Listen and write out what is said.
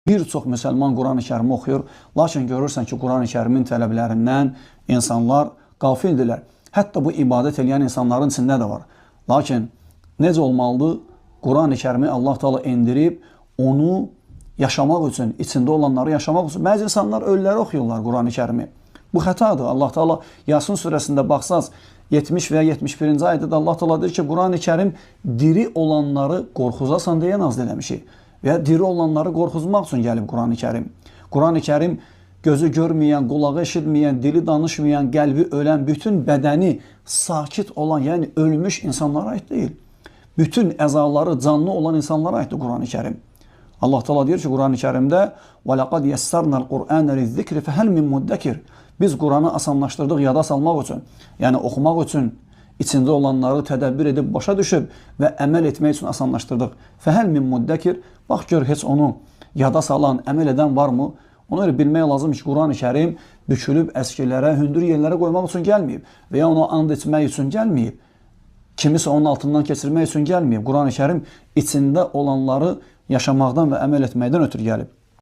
Bir çox müsəlman Quran-ı Kərimi oxuyur, lakin görürsən ki, Quran-ı Kərimin tələblərindən insanlar qafildirlər. Hətta bu ibadət edən insanların içində də var. Lakin necə olmalıdır? Quran-ı Kərimi Allah Teala endirib, onu yaşamaq üçün, içində olanları yaşamaq üçün. Bəzi insanlar ölüləri oxuyurlar Quran-ı Kərimi. Bu xətadır. Allah Teala Yasin surəsində baxsaz, 70 və 71-ci ayədə də Allah Teala deyir ki, Quran-ı Kərim diri olanları qorxuzasan deyə nazil eləmişik. Və diri olanları qorxuzmaq üçün gəlib Quran-ı Kərim. Quran-ı Kərim gözü görməyən, qulağı eşitməyən, dili danışmayan, qəlbi ölən, bütün bədəni sakit olan, yəni ölmüş insanlara aid deyil. Bütün əzaları canlı olan insanlara aiddir Quran-ı Kərim. Allah Teala deyir ki, Quran-ı Kərimdə وَلَقَدْ يَسَّرْنَا الْقُرْآنَ لِلذِّكْرِ فَهَلْ مِنْ مُدَّكِرِ Biz Quranı asanlaşdırdıq yada salmaq üçün, yəni oxumaq üçün, içində olanları tədəbbür edib, başa düşüb və əməl etmək üçün asanlaşdırdıq. فَهَلْ مِنْ مُدَّكِرِ Bax gör, heç onu yada salan, əməl edən varmı? Ona görə bilmək lazım ki, Quran-ı Kərim bükülüb əskillərə, hündür yerlərə qoymaq üçün gəlməyib və ya onu and etmək üçün gəlməyib. Kimisə onun altından keçirmək üçün gəlməyib. Quran-ı Kərim içində olanları yaşamaqdan və əməl etməkdən ötürü gəlib.